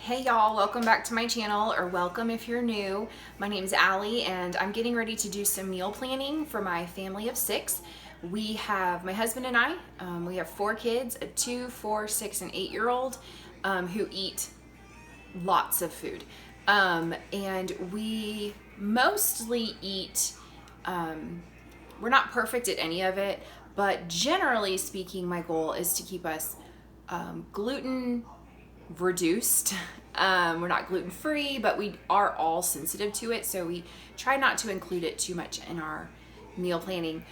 Hey y'all, welcome back to my channel, or welcome if you're new. My name's Alli and I'm getting ready to do some meal planning for my family of 6. We have my husband and I, we have 4 kids, a 2, 4, 6, and 8-year-old who eat lots of food. And we mostly eat, we're not perfect at any of it, but generally speaking, my goal is to keep us gluten reduced. We're not gluten free, but we are all sensitive to it, so we try not to include it too much in our meal planning.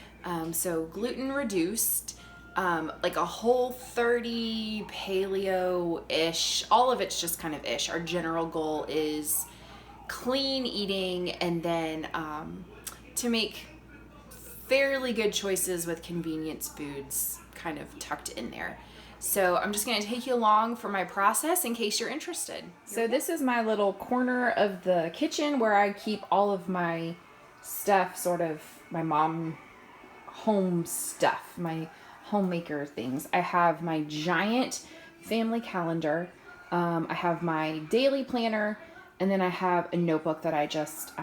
So gluten reduced, like a Whole30 paleo-ish, all of it's just kind of ish. Our general goal is clean eating, and then to make fairly good choices with convenience foods kind of tucked in there. So I'm just going to take you along for my process in case you're interested. So this is my little corner of the kitchen where I keep all of my stuff, sort of my mom home stuff, my homemaker things. I have my giant family calendar. I have my daily planner, and then I have a notebook that I just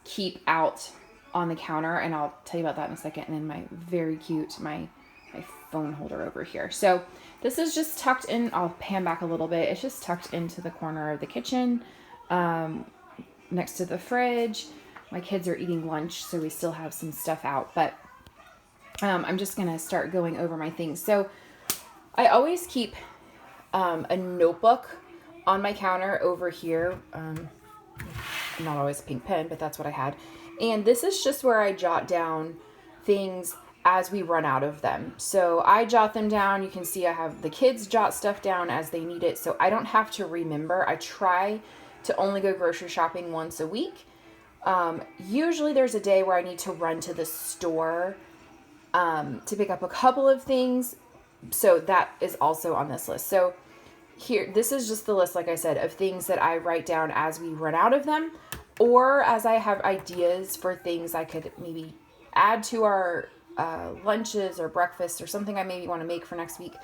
keep out on the counter, and I'll tell you about that in a second. And then my very cute, my phone holder over here. So this is just tucked in. I'll pan back a little bit. It's just tucked into the corner of the kitchen, next to the fridge. My kids are eating lunch, so we still have some stuff out, but I'm just going to start going over my things. So I always keep a notebook on my counter over here. Not always a pink pen, but that's what I had. And this is just where I jot down things as we run out of them. So I jot them down. You can see I have the kids jot stuff down as they need it, so I don't have to remember. I try to only go grocery shopping once a week. Usually there's a day where I need to run to the store to pick up a couple of things. So that is also on this list. So here, this is just the list, like I said, of things that I write down as we run out of them, or as I have ideas for things I could maybe add to our lunches or breakfast or something I maybe want to make for next week.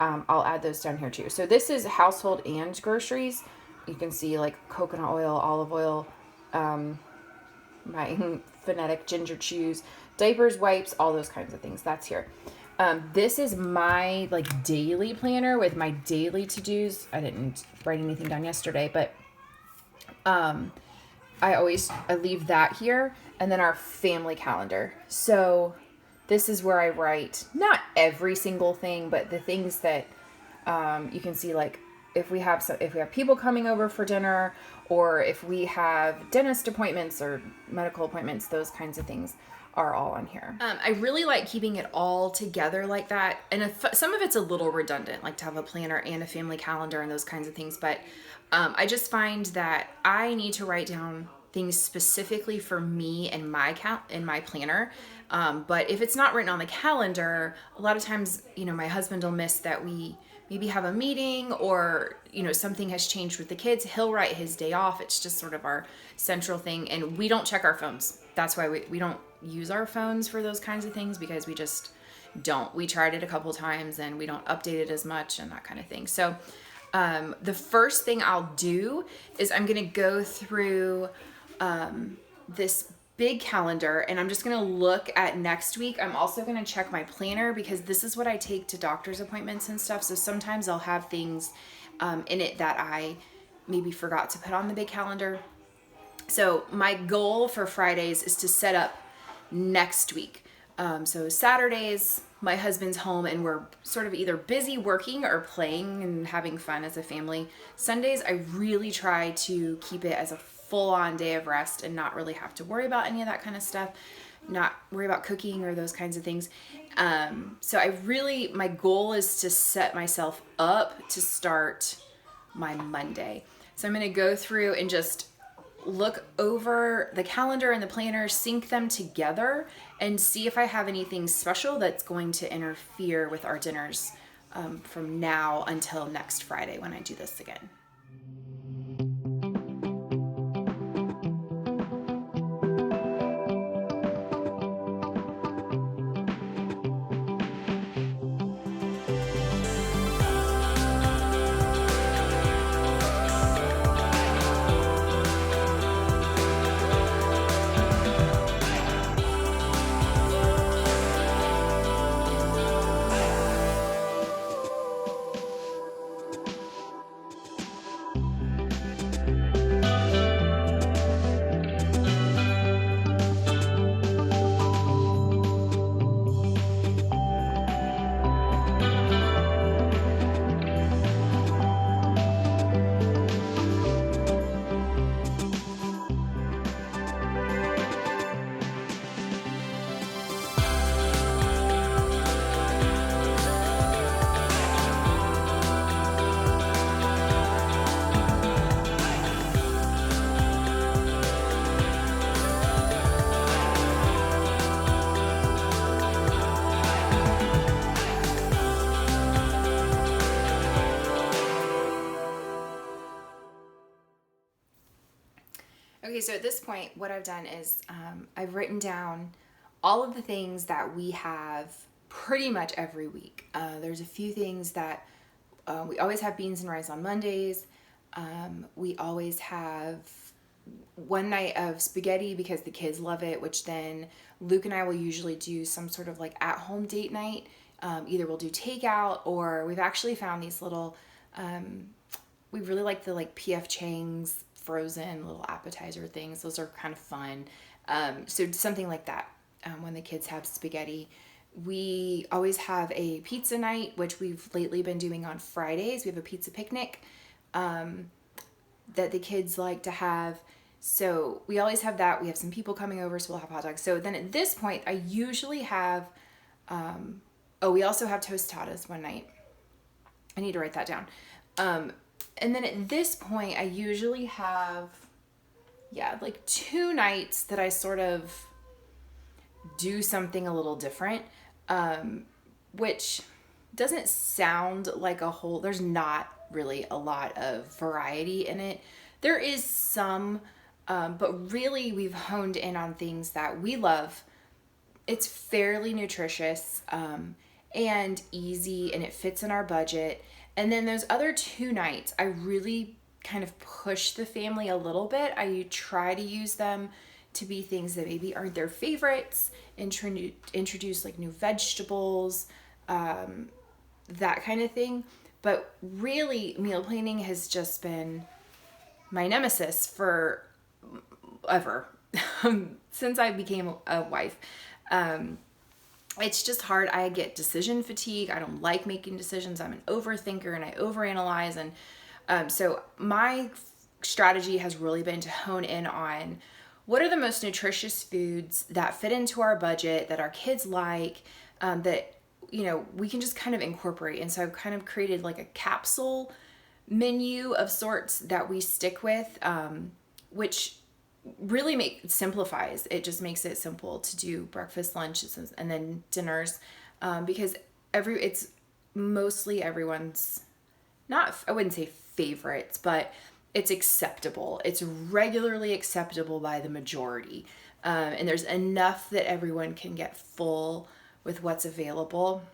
I'll add those down here too. So this is household and groceries. You can see like coconut oil, olive oil, my Phonetic ginger chews, diapers, wipes, all those kinds of things. That's here. This is my like daily planner with my daily to-dos. I didn't write anything down yesterday, but I leave that here. And then our family calendar. So this is where I write not every single thing, but the things that you can see, like if we have people coming over for dinner, or if we have dentist appointments or medical appointments, those kinds of things are all on here. I really like keeping it all together like that. And some of it's a little redundant, like to have a planner and a family calendar and those kinds of things. But I just find that I need to write down things specifically for me and my planner. But if it's not written on the calendar, a lot of times, my husband will miss that we maybe have a meeting, or, something has changed with the kids. He'll write his day off. It's just sort of our central thing. And we don't check our phones. That's why we don't use our phones for those kinds of things, because we just don't. We tried it a couple times and we don't update it as much and that kind of thing. So the first thing I'll do is I'm going to go through this big calendar, and I'm just going to look at next week. I'm also going to check my planner, because this is what I take to doctor's appointments and stuff. So sometimes I'll have things in it that I maybe forgot to put on the big calendar. So my goal for Fridays is to set up next week. So Saturdays, my husband's home and we're sort of either busy working or playing and having fun as a family. Sundays, I really try to keep it as a full-on day of rest and not really have to worry about any of that kind of stuff, not worry about cooking or those kinds of things. So my goal is to set myself up to start my Monday. So I'm going to go through and just look over the calendar and the planner, sync them together, and see if I have anything special that's going to interfere with our dinners from now until next Friday when I do this again. Okay, so at this point, what I've done is I've written down all of the things that we have pretty much every week. There's a few things that we always have beans and rice on Mondays. We always have one night of spaghetti because the kids love it, which then Luke and I will usually do some sort of like at-home date night. Either we'll do takeout, or we've actually found these little, we really like the like P.F. Chang's frozen little appetizer things. Those are kind of fun. So something like that when the kids have spaghetti. We always have a pizza night, which we've lately been doing on Fridays. We have a pizza picnic that the kids like to have. So we always have that. We have some people coming over, so we'll have hot dogs. So then at this point, I usually have, we also have tostadas one night. I need to write that down. And then at this point, I usually have, like 2 nights that I sort of do something a little different, which doesn't sound like a whole, there's not really a lot of variety in it. There is some, but really we've honed in on things that we love. It's fairly nutritious and easy, and it fits in our budget. And then those other 2 nights, I really kind of push the family a little bit. I try to use them to be things that maybe aren't their favorites, introduce like new vegetables, that kind of thing. But really, meal planning has just been my nemesis for ever since I became a wife. It's just hard. I get decision fatigue. I don't like making decisions. I'm an overthinker and I overanalyze. And so my strategy has really been to hone in on what are the most nutritious foods that fit into our budget, that our kids like, that, we can just kind of incorporate. And so I've kind of created like a capsule menu of sorts that we stick with, which really simplifies. It just makes it simple to do breakfast, lunches, and then dinners, because it's mostly everyone's, I wouldn't say favorites, but it's acceptable. It's regularly acceptable by the majority. And there's enough that everyone can get full with what's available.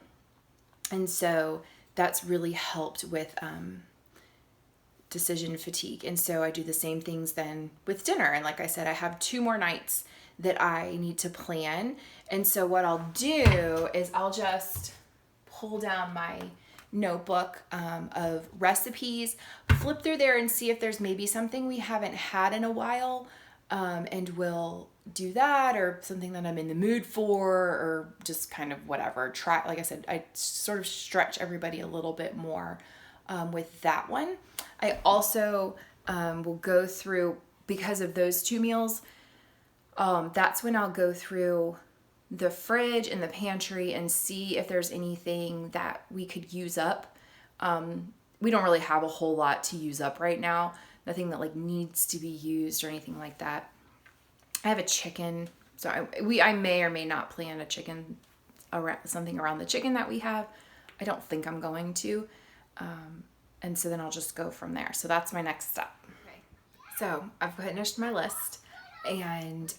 And so that's really helped with decision fatigue. And so I do the same things then with dinner. And like I said, I have 2 more nights that I need to plan. And so what I'll do is I'll just pull down my notebook of recipes, flip through there and see if there's maybe something we haven't had in a while, and we'll do that, or something that I'm in the mood for, or just kind of whatever. Try, like I said, I sort of stretch everybody a little bit more with that one. I also will go through, because of those 2 meals, that's when I'll go through the fridge and the pantry and see if there's anything that we could use up. We don't really have a whole lot to use up right now. Nothing that like needs to be used or anything like that. I have a chicken, so I may or may not plan a chicken, something around the chicken that we have. I don't think I'm going to. And so then I'll just go from there. So that's my next step. Okay. So I've finished my list, and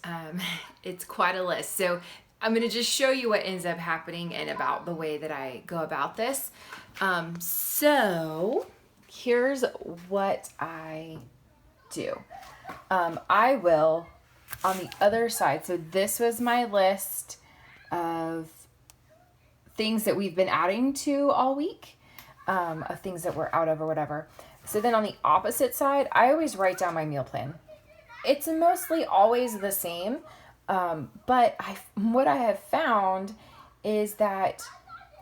it's quite a list. So I'm going to just show you what ends up happening and about the way that I go about this. So here's what I do. I will, on the other side, so this was my list of things that we've been adding to all week, of things that we're out of or whatever. So then on the opposite side, I always write down my meal plan. It's mostly always the same. But what I have found is that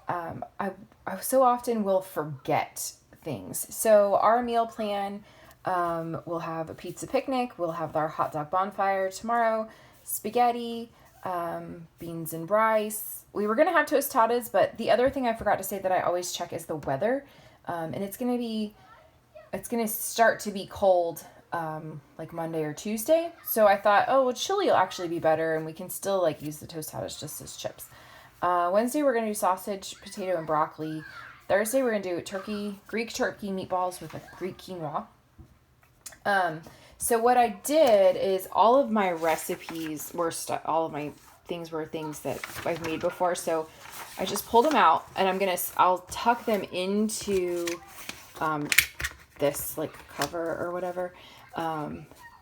I so often will forget things. So our meal plan, we'll have a pizza picnic, we'll have our hot dog bonfire tomorrow, spaghetti, beans and rice. We were going to have tostadas, but the other thing I forgot to say that I always check is the weather. And it's going to start to be cold like Monday or Tuesday. So I thought, chili will actually be better, and we can still like use the tostadas just as chips. Wednesday we're going to do sausage, potato, and broccoli. Thursday we're going to do Greek turkey meatballs with a Greek quinoa. So what I did is all of my recipes were all of my things were things that I've made before. So I just pulled them out, and I'll tuck them into this like cover or whatever.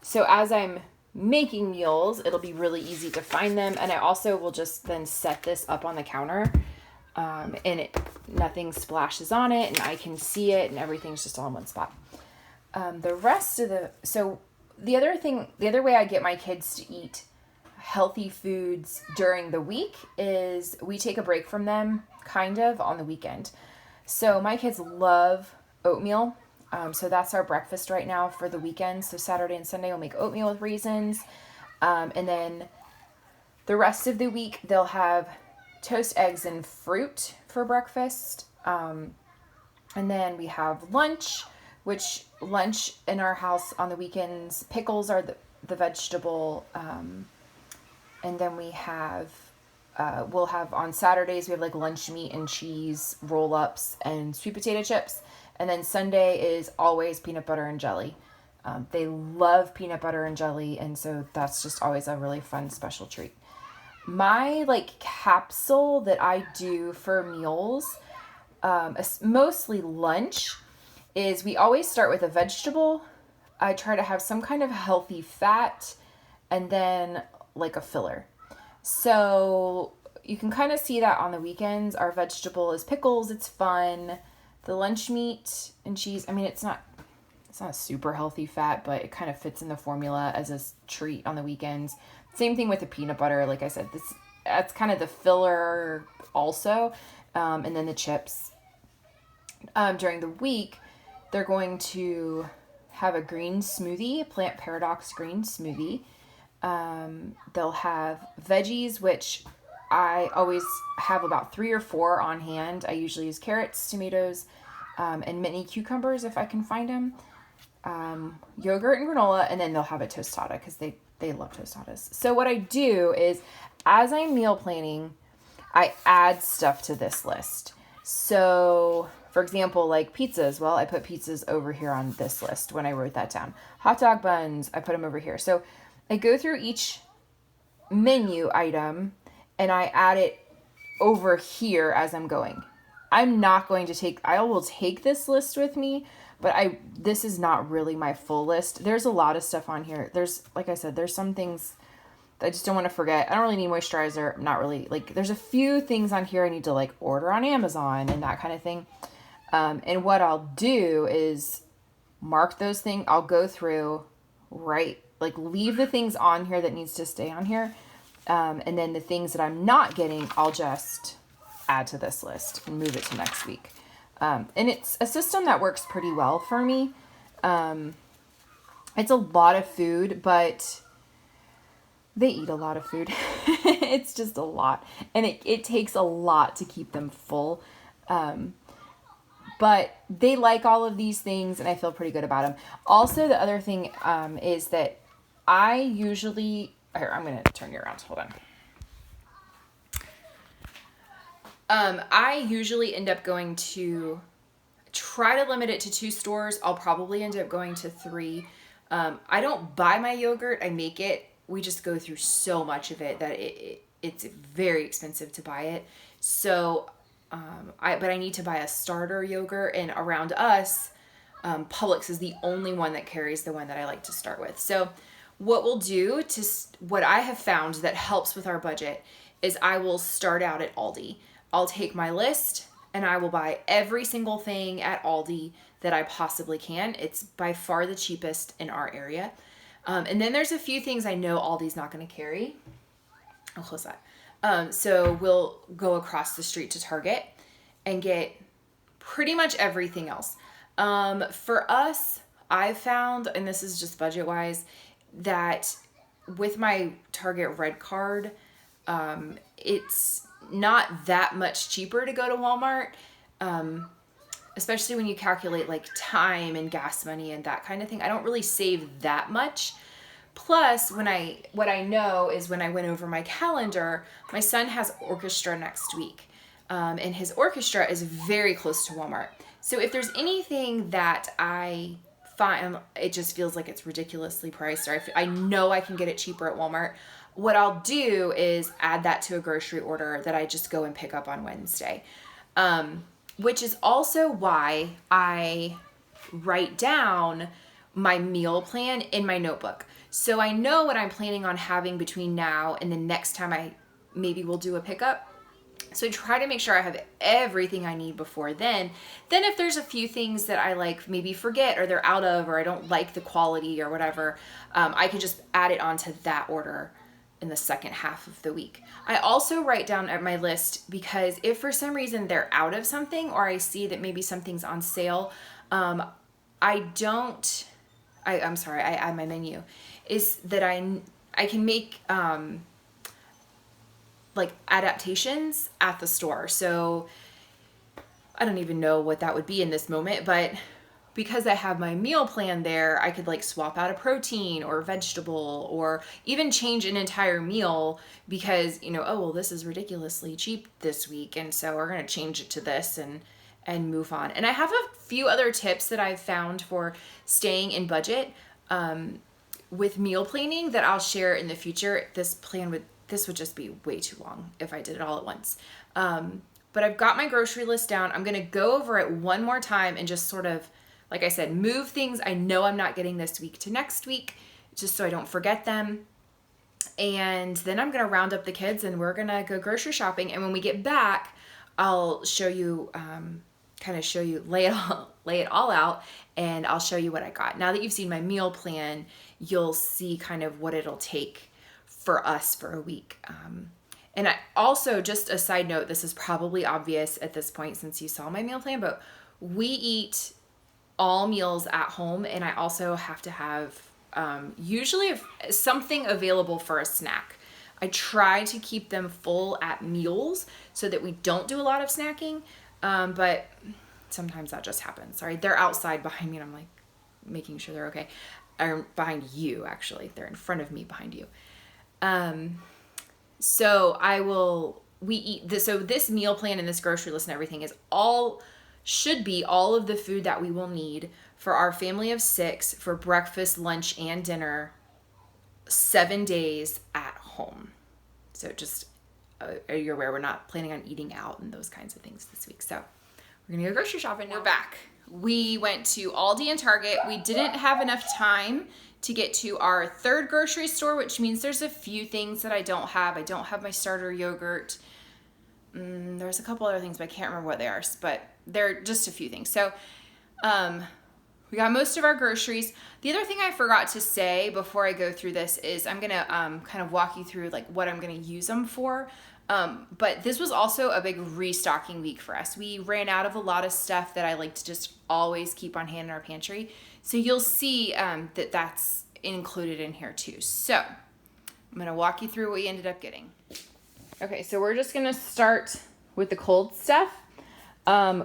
So as I'm making meals, it'll be really easy to find them. And I also will just then set this up on the counter, and nothing splashes on it, and I can see it, and everything's just all in one spot. The other way I get my kids to eat healthy foods during the week is we take a break from them kind of on the weekend. So my kids love oatmeal. So that's our breakfast right now for the weekend. So Saturday and Sunday we'll make oatmeal with raisins. And then the rest of the week they'll have toast, eggs, and fruit for breakfast. And then we have lunch, which lunch in our house on the weekends, pickles are the vegetable. And then we have, we'll have on Saturdays, we have like lunch meat and cheese, roll-ups, and sweet potato chips. And then Sunday is always peanut butter and jelly. They love peanut butter and jelly, and so that's just always a really fun special treat. My like capsule that I do for meals, mostly lunch, is we always start with a vegetable. I try to have some kind of healthy fat, and then like a filler. So you can kind of see that on the weekends. Our vegetable is pickles. It's fun. The lunch meat and cheese, I mean, it's not a super healthy fat, but it kind of fits in the formula as a treat on the weekends. Same thing with the peanut butter. Like I said, that's kind of the filler also. And then the chips. During the week, they're going to have a green smoothie, Plant Paradox green smoothie. They'll have veggies, which I always have about 3 or 4 on hand. I usually use carrots, tomatoes, and mini cucumbers if I can find them. Yogurt and granola, and then they'll have a tostada because they love tostadas. So what I do is, as I'm meal planning, I add stuff to this list. So, for example, like pizzas. Well, I put pizzas over here on this list when I wrote that down. Hot dog buns, I put them over here. So I go through each menu item and I add it over here as I'm going. I'm not going to I will take this list with me, but this is not really my full list. There's a lot of stuff on here. Like I said, there's some things that I just don't want to forget. I don't really need moisturizer. Not really. Like, there's a few things on here I need to like order on Amazon and that kind of thing. And what I'll do is mark those things. I'll go through, leave the things on here that needs to stay on here. And then the things that I'm not getting, I'll just add to this list and move it to next week. And it's a system that works pretty well for me. It's a lot of food, but they eat a lot of food. It's just a lot. And it takes a lot to keep them full. But they like all of these things, and I feel pretty good about them. Also, the other thing is that I usually... Here, I'm going to turn you around. Hold on. I usually end up going to try to limit it to 2 stores. I'll probably end up going to 3. I don't buy my yogurt. I make it. We just go through so much of it that it's very expensive to buy it. So, but I need to buy a starter yogurt, and around us, Publix is the only one that carries the one that I like to start with. So what we'll do what I have found that helps with our budget is I will start out at Aldi. I'll take my list and I will buy every single thing at Aldi that I possibly can. It's by far the cheapest in our area. And then there's a few things I know Aldi's not going to carry. I'll close that. So we'll go across the street to Target and get pretty much everything else. For us, I've found, and this is just budget-wise, that with my Target Red Card, it's not that much cheaper to go to Walmart, especially when you calculate like time and gas money and that kind of thing. I don't really save that much. Plus, what I know is when I went over my calendar, my son has orchestra next week, and his orchestra is very close to Walmart. So if there's anything that I fine. It just feels like it's ridiculously priced, or I know I can get it cheaper at Walmart. What I'll do is add that to a grocery order that I just go and pick up on Wednesday. Which is also why I write down my meal plan in my notebook. So I know what I'm planning on having between now and the next time I maybe will do a pickup. So I try to make sure I have everything I need before then. Then if there's a few things that I like maybe forget or they're out of, or I don't like the quality or whatever, I can just add it onto that order in the second half of the week. I also write down at my list because if for some reason they're out of something, or I see that maybe something's on sale, I'm sorry, I add my menu, is that I can make like adaptations at the store. So I don't even know what that would be in this moment, but because I have my meal plan there, I could like swap out a protein or vegetable, or even change an entire meal because, oh, well, this is ridiculously cheap this week, and so we're going to change it to this and move on. And I have a few other tips that I've found for staying in budget with meal planning that I'll share in the future. This would just be way too long if I did it all at once. But I've got my grocery list down. I'm going to go over it one more time and just sort of, like I said, move things I know I'm not getting this week to next week, just so I don't forget them. And then I'm going to round up the kids and we're going to go grocery shopping. And when we get back, I'll show you, lay it all out, and I'll show you what I got. Now that you've seen my meal plan, you'll see kind of what it'll take for us for a week. And I also, just a side note, this is probably obvious at this point since you saw my meal plan, but we eat all meals at home, and I also have to have usually something available for a snack. I try to keep them full at meals so that we don't do a lot of snacking, but sometimes that just happens. Sorry, they're outside behind me, and I'm like making sure they're okay. Or behind you, actually. They're in front of me behind you. So this meal plan and this grocery list and everything should be all of the food that we will need for our family of 6 for breakfast, lunch, and dinner 7 days at home. So just, you're aware we're not planning on eating out and those kinds of things this week. So we're gonna go grocery shopping now. We're back. We went to Aldi and Target. We didn't have enough time to get to our third grocery store, which means there's a few things that I don't have. I don't have my starter yogurt. There's a couple other things, but I can't remember what they are, but they're just a few things. So we got most of our groceries. The other thing I forgot to say before I go through this is I'm going to kind of walk you through like what I'm going to use them for. But this was also a big restocking week for us. We ran out of a lot of stuff that I like to just always keep on hand in our pantry. So you'll see that that's included in here too. So I'm going to walk you through what we ended up getting. Okay, so we're just going to start with the cold stuff.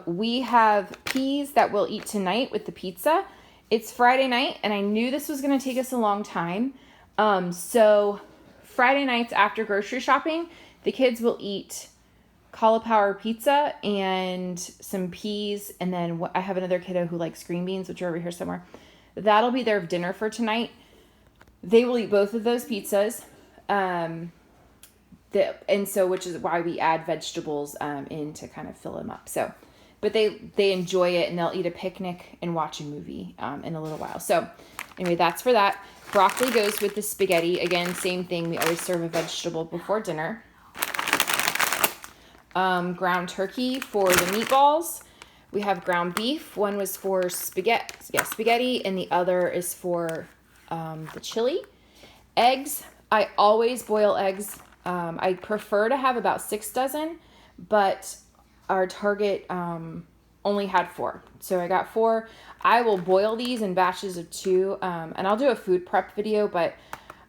We have peas that we'll eat tonight with the pizza. It's Friday night, and I knew this was going to take us a long time. So Friday nights after grocery shopping, the kids will eat cauliflower pizza and some peas, and then I have another kiddo who likes green beans, which are over here somewhere. That'll be their dinner for tonight. They will eat both of those pizzas. Which is why we add vegetables in to kind of fill them up. So, but they enjoy it, and they'll eat a picnic and watch a movie in a little while. So anyway, that's for that. Broccoli goes with the spaghetti. Again, same thing. We always serve a vegetable before dinner. Ground turkey for the meatballs. We have ground beef. One was for spaghetti, and the other is for the chili. Eggs. I always boil eggs. I prefer to have about 6 dozen, but our Target only had 4. So I got 4. I will boil these in batches of 2, and I'll do a food prep video, but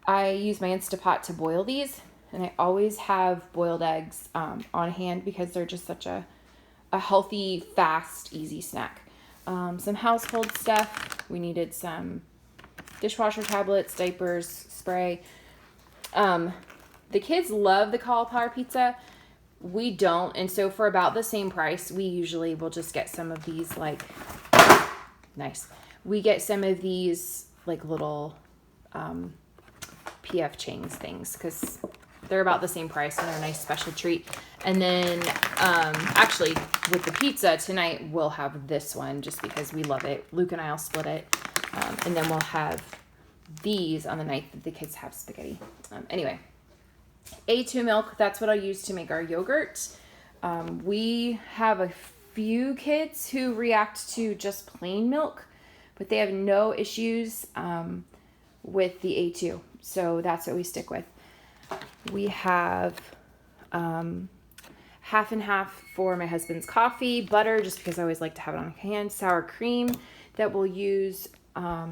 I use my Instapot to boil these, and I always have boiled eggs on hand because they're just such a healthy, fast, easy snack. Some household stuff. We needed some dishwasher tablets, diapers, spray. The kids love the cauliflower pizza. We don't. And so for about the same price, we usually will just get some of these, like, nice. we get some of these like little PF Chang's things because they're about the same price and they're a nice special treat. And then actually with the pizza tonight, we'll have this one just because we love it. Luke and I'll split it. And then we'll have these on the night that the kids have spaghetti. Anyway, A2 milk, that's what I'll use to make our yogurt. We have a few kids who react to just plain milk, but they have no issues with the A2. So that's what we stick with. We have half and half for my husband's coffee, butter, just because I always like to have it on hand, sour cream that we'll use. I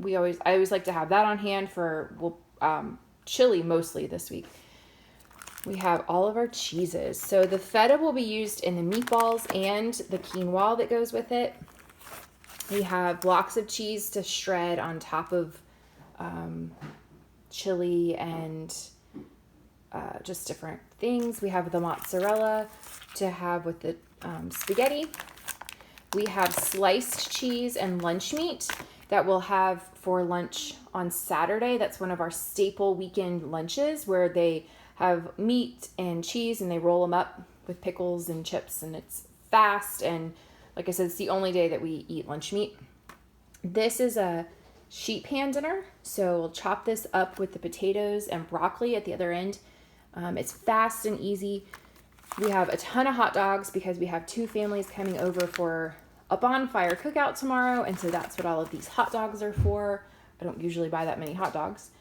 always like to have that on hand for chili mostly this week. We have all of our cheeses. So the feta will be used in the meatballs and the quinoa that goes with it. We have blocks of cheese to shred on top of chili and just different things. We have the mozzarella to have with the spaghetti. We have sliced cheese and lunch meat that we'll have for lunch on Saturday. That's one of our staple weekend lunches where they have meat and cheese and they roll them up with pickles and chips, and it's fast. And like I said, it's the only day that we eat lunch meat. This is a sheet pan dinner, so we'll chop this up with the potatoes and broccoli at the other end. It's fast and easy. We have a ton of hot dogs because we have 2 families coming over for a bonfire cookout tomorrow, and so that's what all of these hot dogs are for. I don't usually buy that many hot dogs.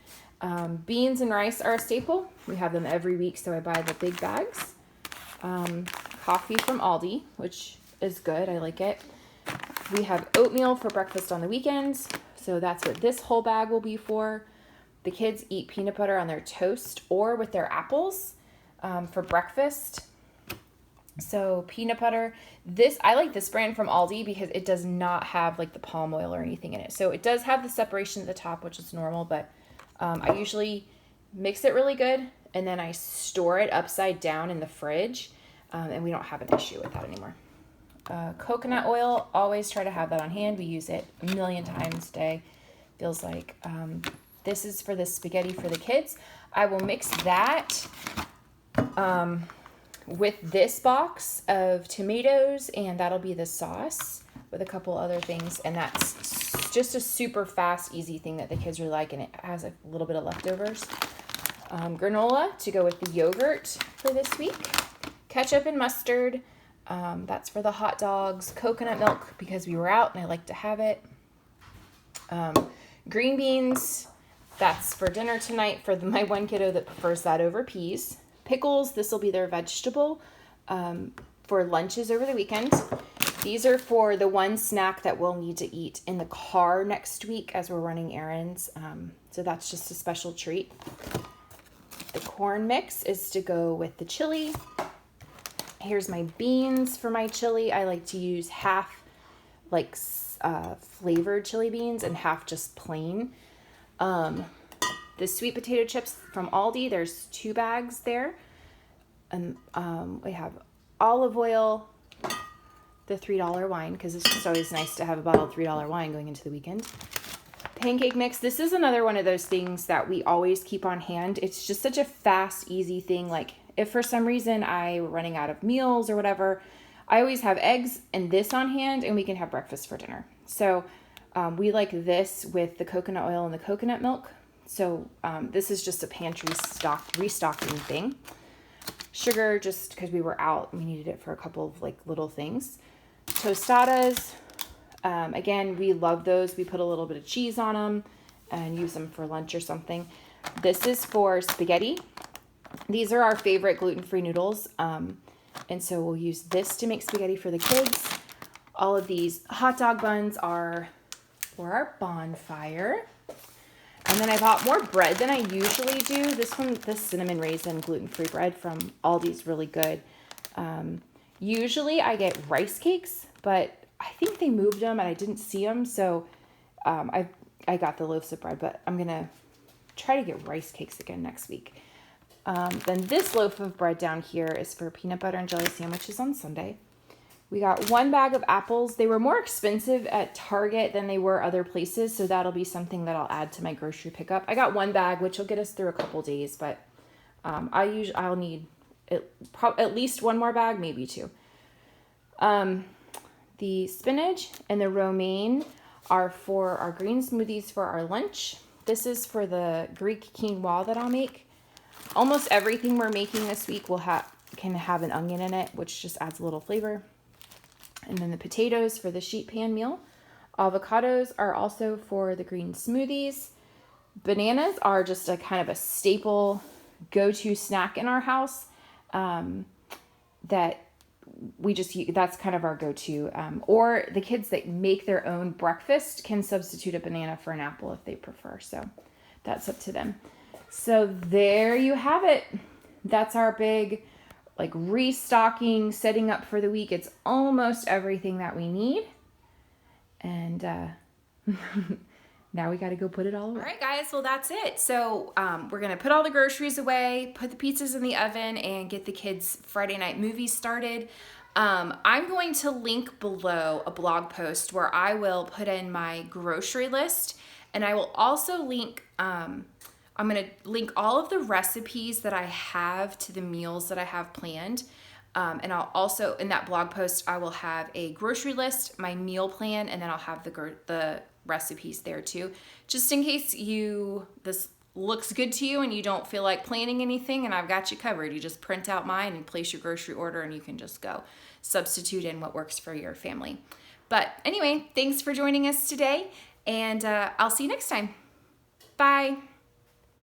Beans and rice are a staple. We have them every week, so I buy the big bags. Coffee from Aldi, which is good. I like it. We have oatmeal for breakfast on the weekends, so that's what this whole bag will be for. The kids eat peanut butter on their toast or with their apples for breakfast. So peanut butter, I like this brand from Aldi because it does not have like the palm oil or anything in it. So it does have the separation at the top, which is normal, but I usually mix it really good and then I store it upside down in the fridge, and we don't have an issue with that anymore. Coconut oil, always try to have that on hand. We use it a million times a day, feels like. This is for the spaghetti for the kids. I will mix that with this box of tomatoes, and that'll be the sauce with a couple other things. And that's just a super fast, easy thing that the kids really like, and it has a little bit of leftovers. Granola to go with the yogurt for this week. Ketchup and mustard. That's for the hot dogs. Coconut milk because we were out and I like to have it. Green beans. That's for dinner tonight for my one kiddo that prefers that over peas. Pickles, this will be their vegetable for lunches over the weekend. These are for the one snack that we'll need to eat in the car next week as we're running errands. So that's just a special treat. The corn mix is to go with the chili. Here's my beans for my chili. I like to use half like flavored chili beans and half just plain. The sweet potato chips from Aldi, there's 2 bags there. And we have olive oil, the $3 wine, because it's just always nice to have a bottle of $3 wine going into the weekend. Pancake mix. This is another one of those things that we always keep on hand. It's just such a fast, easy thing. Like if for some reason I were running out of meals or whatever, I always have eggs and this on hand and we can have breakfast for dinner. So we like this with the coconut oil and the coconut milk. So this is just a pantry restocking thing. Sugar, just because we were out, we needed it for a couple of like little things. Tostadas, again, we love those. We put a little bit of cheese on them and use them for lunch or something. This is for spaghetti. These are our favorite gluten-free noodles. And so we'll use this to make spaghetti for the kids. All of these hot dog buns are for our bonfire. And then I bought more bread than I usually do. This cinnamon raisin gluten-free bread from Aldi is really good. Usually I get rice cakes, but I think they moved them and I didn't see them. So I got the loaves of bread, but I'm going to try to get rice cakes again next week. Then this loaf of bread down here is for peanut butter and jelly sandwiches on Sunday. We got 1 bag of apples. They were more expensive at Target than they were other places, so that'll be something that I'll add to my grocery pickup. I got 1 bag, which will get us through a couple days, but I'll need at least 1 more bag, maybe 2. The spinach and the romaine are for our green smoothies for our lunch. This is for the Greek quinoa that I'll make. Almost everything we're making this week can have an onion in it, which just adds a little flavor. And then the potatoes for the sheet pan meal. Avocados are also for the green smoothies. Bananas are just a kind of a staple go-to snack in our house that we just use. That's kind of our go-to. Or the kids that make their own breakfast can substitute a banana for an apple if they prefer. So that's up to them. So there you have it. That's our big restocking, setting up for the week. It's almost everything that we need. And now we got to go put it all away. All right, guys. Well, that's it. So we're going to put all the groceries away, put the pizzas in the oven, and get the kids' Friday night movie started. I'm going to link below a blog post where I will put in my grocery list, and I will also link I'm going to link all of the recipes that I have to the meals that I have planned. And I'll also, in that blog post, I will have a grocery list, my meal plan, and then I'll have the recipes there too. Just in case this looks good to you and you don't feel like planning anything, and I've got you covered. You just print out mine and place your grocery order, and you can just go substitute in what works for your family. But anyway, thanks for joining us today, and I'll see you next time. Bye.